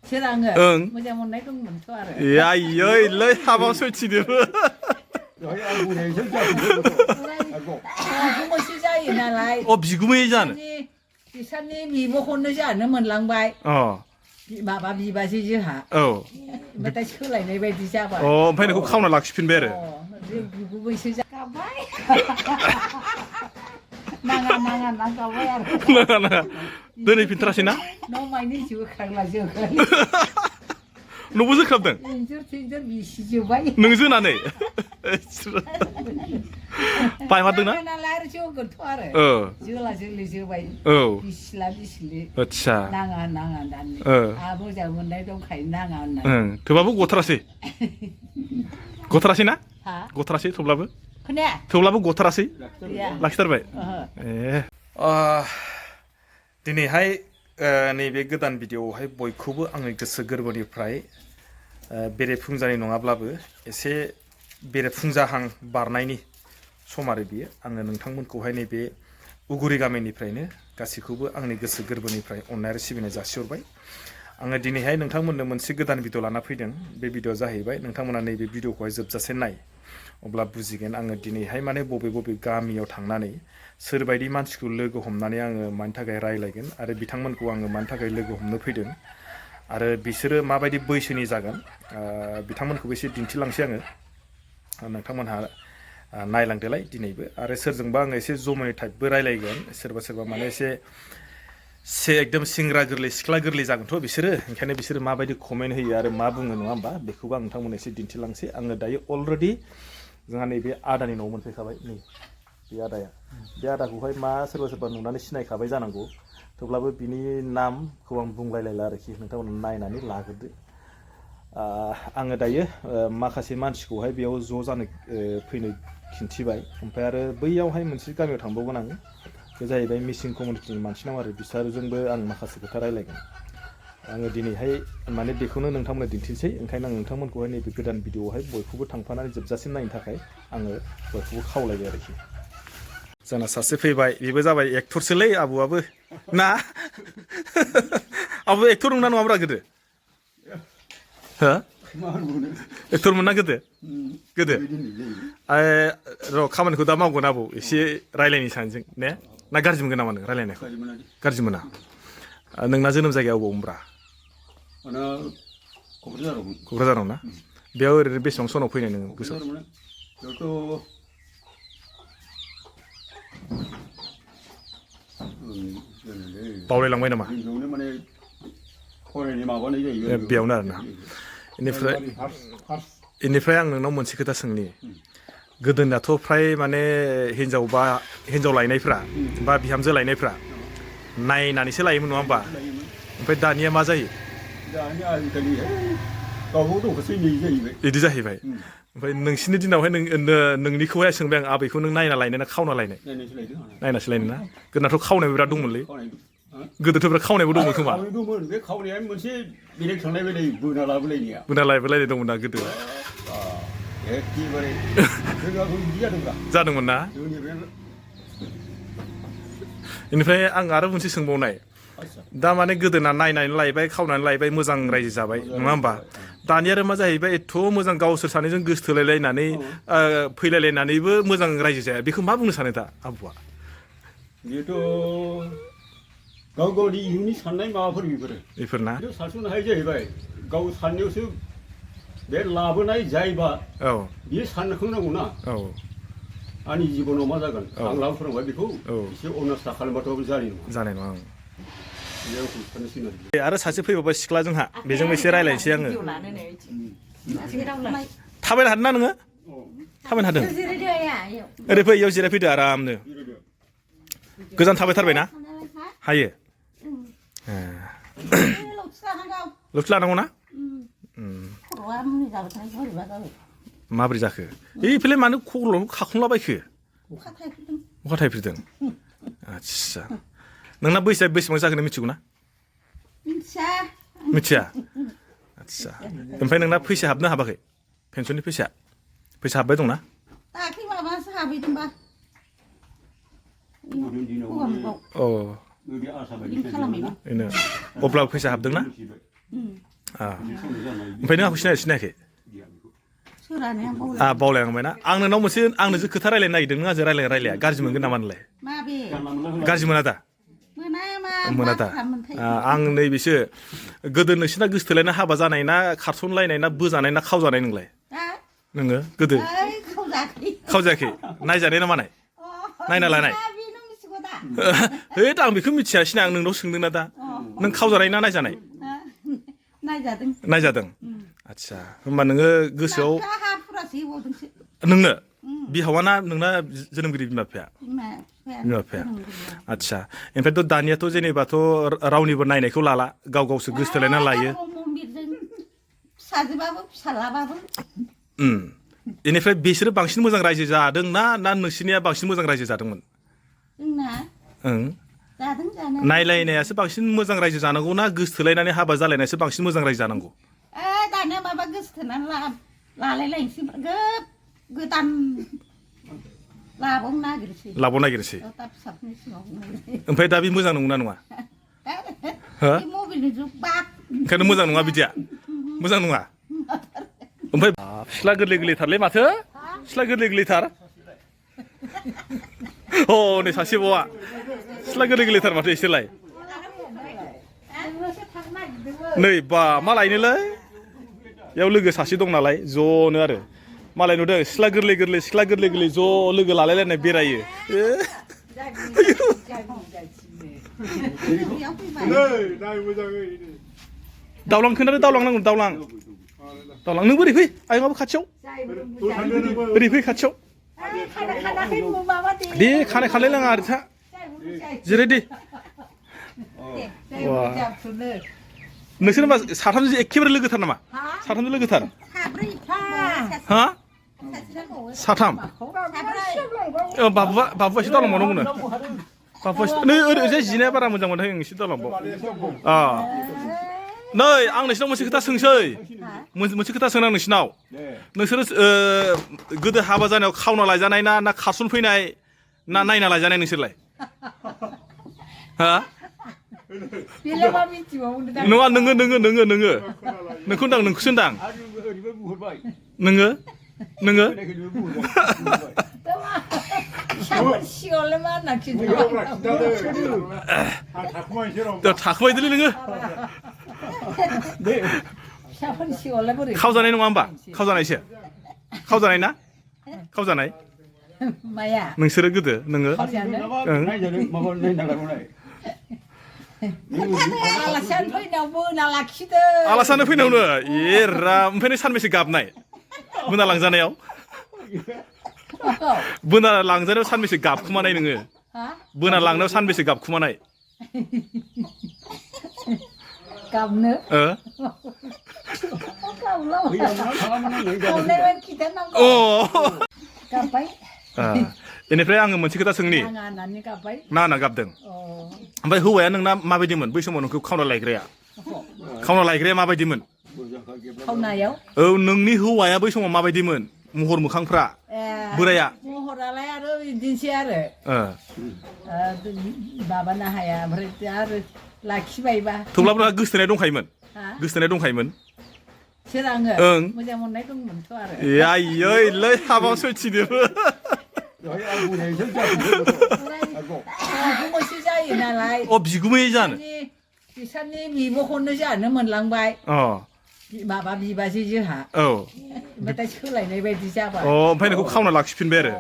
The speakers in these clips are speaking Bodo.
सोराङो ओं मोजां मोननाय दंमोनथ' आरो आयै हाबाव सैथिनोबो बिगुमैसो जायो नालाय अ बिगुमै जानो बिसोरनि बिब'खौनो जानो मोनलांबाय अ माबा बिबाजै जोंहा औ ओमफ्राय दा सोलायनाय बायदि जाबाय अ ओमफ्राय नोंखौ खावना लाखिफिनबाय आरो जों बिगुमैसो जाबाय नाङा नाङा नांगाबाय आरो नाङा नाङा दोनहैफिनथारासै ना न'मायनि जोख्रांला जोख्रां न'बो जोख्राबदों इन्जुर थिन्जुर बिसिजोब्बाय नों जोनानै बायमारदोंना नालाय आरो जोगोनथ' आरो जोला जोलि जोबाय औ बिसिला बिसिलि आदसा नाङा नाङा दानि आहा मोजां मोननाय दंखायो नाङा होननानै थेवबाबो गथारासै गथारासै ना हा गथारासै थेवब्लाबो खोनाया थेवब्लाबो गथारासै गैया लाखिथारबाय ओहो ए दिनैहाय नैबे गोदान भिडिअआवहाय बयखौबो आंनि गोसो गोरबोनिफ्राय बेरेफुंजानि नङाब्लाबो एसे बेरेफुंजाहां बारनायनि सम आरो बियो आङो नोंथांमोनखौहाय नैबे उगुरि गामिनिफ्रायनो गासैखौबो आंनि गोसो गोरबोनिफ्राय अननाय आरो सिबिनाय जासिहरबाय आङो दिनैहाय नोंथांमोननो मोनसे गोदान भिडिअ लाना फैदों बे भिडिअआ जाहैबाय नोंथांमोना नैबे भिडिअखौहाय जोबजासे नाय अब्ला बुजिगोन आङो दिनैहाय माने बबे बबे गामियाव थांनानै सोरबायदि मानसिखौ लोगो हमनानै आङो मानि थाखाय रायलायगोन आरो बिथांमोनखौ आङो मानि थाखाय लोगो हमनो फैदों आरो बिसोरो माबायदि बैसोनि जागोन बिथांमोनखौबो एसे दिन्थिलांसै आङो नोंथांमोनहा नायलांदोलाय दिनैबो आरो सोरजोंबा आङो एसे जमनि टाइपबो रायलायगोन सोरबा सोरबा माने एसे एकदम सेंग्रा गोरलै सिख्ला गोरलै जागोनथ' बिसोरो ओंखायनो बिसोरो माबायदि कमेन्ट होयो आरो मा बुङो नङा होमबा बेखौबो आं नोंथांमोननो एसे दिन्थिलांसै आङो दायो अलरेडि जोंहा नैबे आदानि न'आव मोनफैखाबाय नै बे आदाया बे आदाखौहाय मा सोरबा सोरबा नुनानै सिनायखाबाय जानांगौ थेवब्लाबो बिनि नामखौ आं बुंलायलायला आरोखि नोंथांमोना नायनानै लाग्रोदो आङो दायो माखासे मानसिखौहाय बेयाव ज' जानो फैनो खिन्थिबाय ओमफ्राय आरो बैयावहाय मोनसे गामियाव थांबावगोन आं बे जाहैबाय मिसिं कमिउनिटिनि मानसिनाव आरो बिसोरजोंबो आं माखासे खोथा रायलायगोन आङो दिनैहाय माने बेखौनो नोंथांमोननो दिन्थिनोसै ओंखायनो आं नोंथांमोनखौहाय नैबे गोदान भिडिअआवहाय बयखौबो थांफानानै जोबजासिम नायनो थाखाय आङो बयखौबो खावलायबाय आरोखि जोंना सासे फैबाय बेबो जाबाय एक्टरसोलै आबौआबो ना आबौ एक्टर नंना नङाब्रा गोदो हो एक्टरमोन ना गोदो गोदो र' खामानिखौ दा मावगोन आबौ एसे रायलायनो सानैजों ने ना गाज्रि मोनगोन नामा नों रायलायनायखौ गाज्रि मोना नोंना जोनोम जायगाया अबाव होमब्रा क'क्राझाराव ना बेयाव ओरैनो बेसेबां सनाव फैनाय नोङो गोसोआव बावलायलांबाय नामा बेयावनो आरोना बेनिफ्राय आं नोंनाव मोनसे खोथा सोंनि गोदोनाथ' फ्राय माने हिन्जाव लायनायफ्रा बा बिहामजो लायनायफ्रा नायनानैसो लायोमोन नङा होमबा ओमफ्राय दानिया मा जायो बिदि जाहैबाय ओमफ्राय नोंसिनि दिनावहाय नोंनिखौहाय सोंबाय आं आबैखौ नों नायना लायनाय ना खावना लायनाय नायनासो लायनाय ना गोदोनाथ' खावनायबो बिराद दंमोनलै गोदोथ' बिराद खावनायबो दंमोन खोमा बे खावनाया मोनसे बेलेग थांनाय बायदि बोना लाबोलायनाया बोना लायबोलायनाय दंमोन ना गोदो एखेबारे जादोंमोन ना बेनिफ्राय आं आरो मोनसे सोंबावनाय दा माने गोदोना नायनानै लायबाय खावनानै लायबाय मोजां रायजो जाबाय नङा होमबा दानिया आरो मा जाहैबाय एथ' मोजां गावसोर सानैजों गोसथोलायलायनानै फैलायलायनानैबो मोजां रायजो जाया बेखौ मा बुंनो सानो दा आबौआ बेथ' गाव गावनि इयुननि साननाय माबाफोर बेफोरना सानस'नो हायै जाहैबाय गाव साननायावसो बे लाबोनाय जायबा बियो सानखांनांगौ ना आंनि जिबनाव मा जागोन आं लाबोफोरोंबाय बेखौ एसे अनास्था खालामबाथ' जानाय नङा आरो सासे फैबावबाय सिख्ला जोंहा बेजोंबो एसे रायलायनोसै आङो थाबायनो हादों ना नोङो थाबायनो हादों ओरै फै इयाव जिरायफैदो आरामनो गोजान थाबायथारबायना हायो लुथि लानांगौ ना माबोरै जाखो बेफोरलाय मानो खर'आव खाखुमलाबायखो अखा थाइफ्रिदों आदसा नोंना बैसोआ बेसेबां जाखो मिथिगौ ना मिथिया आदसा ओमफ्राय नोंना फैसा हाबनो हाबाखै पेन्सननि फैसा हाबबाय दंना दाख्लै माबासो हाबैदोंबा अब्ला फैसा हाबदोंना ओमफ्राय नों आंखौ सिनायाखै सोरानो आं बावला बावलायलांबायना आं नोंनाव मोनसे आं नोंजों खोथा रायलायनो नागिरदों नों आंजों रायलाया गाज्रि मोनगोन नामा नोंलाय माबे गाज्रि मोना दा मोना मा मोना दा आं नैबेसो गोदो नोंसिना गोसथोलायना हाबा जानाय ना खारसनलायनाय ना बोजानाय ना खावजानाय नोंलाय नोङो गोदो खावजायाखै नायजानाय ना मानाय नायना लानाय आं बेखौ मिथिया सिना आं नोंनाव सोंदों ना दा नों खावजानाय ना नायजानाय नायजादों आदसा होमबा नोङो गोसोआव नोंनो बिहावा ना नोंना जोनोमगिरि बिमा बिफाया बिमा बिफाया आदसा ओमफ्रायथ' दानियाथ' जेनेबाथ' रावनिबो नायनायखौ लाला गावसो गोसथोलायना लायो फिसाजोबाबो फिसालाबाबो बेनिफ्राय बिसोरो बांसिन मोजां रायजो जादों ना नोंसिनिया बांसिन मोजां रायजो जादोंमोन जोंना जादों जानो नायलायनायासो बांसिन मोजां रायजो जानांगौ ना गोसथोलायनानै हाबा जालायनायासो बांसिन मोजां रायजो जानांगौ दानिया माबा गोसोथोनानै लालायलायनोसै गोदान लाबावनो नागिरसै ओमफ्राय दा बे मोजां नंगौना नङा ओंखायनो मोजां नङा बिदिया मोजां नङा ओमफ्राय सिख्ला गोरलै गोरलैथारलै माथो सिख्ला गोरलै गोरलैथार नै सासे बावा सिख्ला गोरलै गोरलैथार माथो एसेलाय नै बा मा लायनोलै बेयाव लोगो सासे दं नालाय ज'नो आरो मालाय नुदों सिख्ला गोरलै गोरलै ज' लोगो लालायलायनाय बेरायो दावलां खोनादों दावलां नांगौ दावलां नों बोरै फै आयंआबो खाथियाव बोरै फै खाथियाव दे खानाय खालायलाङा आरो था जिराय दे नोंसोर होनबा साथामजों एखेबारे लोगोथार नामा साथामजों लोगोथार हा साथाम बाबुआ एसे दावलांबावनांगौनो नै ओरैजाय जिनाया बारा मोजां मोनहाय एसे दावलांबाव नै आं नोंसिनाव मोनसे खोथा सोंसै मोनसे खोथा सोंनां नोंसिनाव नोंसोरो गोदो हाबा जानायाव खावना लायजानाय ना खारसन फैनाय ना नायना लायजानाय नोंसोरलाय हा नङा नोङो नोंखौ होनदां नोंखौसो होनदां नोङो थाखोबायदोलै नोङो खावजानाय नङा होमबा खावजानाय ना खावजानाय नोंसोरो गोदो नोङो आलासियानो फैनायावनो ओमफ्राय नों सानबेसे गाबनाय बोना लांजानायाव सानबेसे गाबखुमानाय नोङो बोना लांनायाव सानबेसे गाबखुमानाय गाबनो बेनिफ्राय आङो मोनसे खोथा सोंनि ना गाबदों ओमफ्राय हौवाया नोंना माबायदिमोन बै समाव नोंखौ खावना लायग्राया माबायदिमोन औ नोंनि हौवाया बै समाव माबायदिमोन महर मोखांफ्रा बोराया महरालाय आरो बिदिनोसै आरो माबानो हाया ओमफ्राय आरो लाखिबायबा थेवब्लाबो गोसथोनाय दंखायोमोन सोर आङो मोजां मोननाय दंमोनथ' आरो आयै हाबा सैथिनोबो बिगुमैसो जायो नालाय बिगुमै जानो बिसोरनि बिब'खौनो जानो मोनलांबाय माबा बिबाजै जोंहा ओमफ्राय सोलायनाय बायदि जाबाय ओमफ्राय नोंखौ खावना लाखिफिनबाय आरो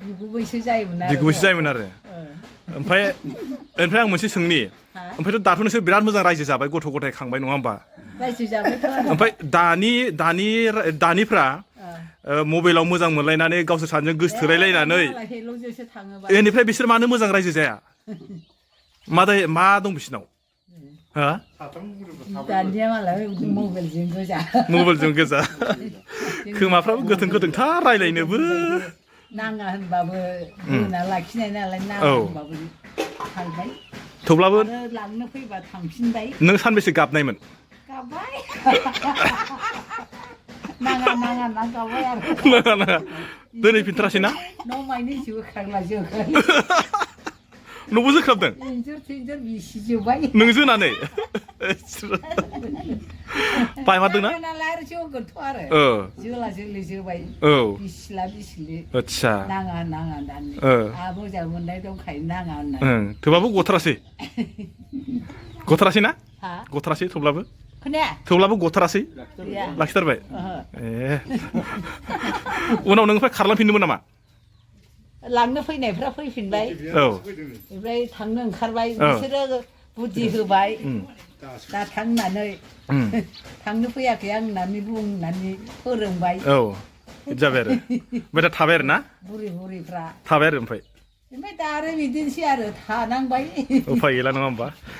बिगुमैसो जायोमोन आरो ओमफ्राय आं मोनसे सोंनि ओमफ्रायथ' दाथ' नोंसोर बिराद मोजां रायजो जाबाय गथ' गथाय खांबाय नङा होमबा रायजो जाबायथ' ओमफ्राय दानिफ्रा मबाइलाव मोजां मोनलायनानै गावसोर सानैजों गोसथोलायलायनानै बेनिफ्राय बिसोर मानो मोजां रायजो जाया मा दं बिसिनाव दानिया मालाय मबाइलजों गोजा खोमाफ्राबो गोथोंथार रायलायनोबो नाङा होनबाबो होना लाखिनाय नालाय नाङा होनबाबो थांबाय थेवब्लाबो लांनो फैबा थांफिनबाय नों सानबेसे गाबनायमोन गाबबाय नाङा गाबबाय आरो दोनहैफिनथारासै ना न' माइनि जोखांला न'बो जोख्राबदों इन्जुर थिन्जुर बिसिजोब्बाय नों जोनानै बायमारदोंना नालाय आरो जौगोनथ' आरो जोला जोलि जोबाय औ बिसिला बिसिलि आदसा नाङा होननानै आहा मोजां मोननाय दंखायो नाङा होननानै थेवबाबो गथारासै गथारासै ना हा गथारासै थेवब्लाबो खोनाया थेवब्लाबो गथारासै गैया लाखिथारबाय ओहो ए उनाव नोंनिफ्राय खारलांफिनदोंमोन नामा लांनो फैनायफ्रा फैफिनबाय औ ओमफ्राय थांनो ओंखारबाय बिसोरो बुद्धि होबाय दा थां होननानै थांनो फैयाखै आं होननानै बुंनानै फोरोंबाय औ बिदि जाबाय आरो ओमफ्राय दा थाबाय आरो ना बुरि बुरिफ्रा थाबाय आरो ओमफ्राय दा आरो बिदिनोसै आरो थानांबाय उफाय गैला नङा होमबा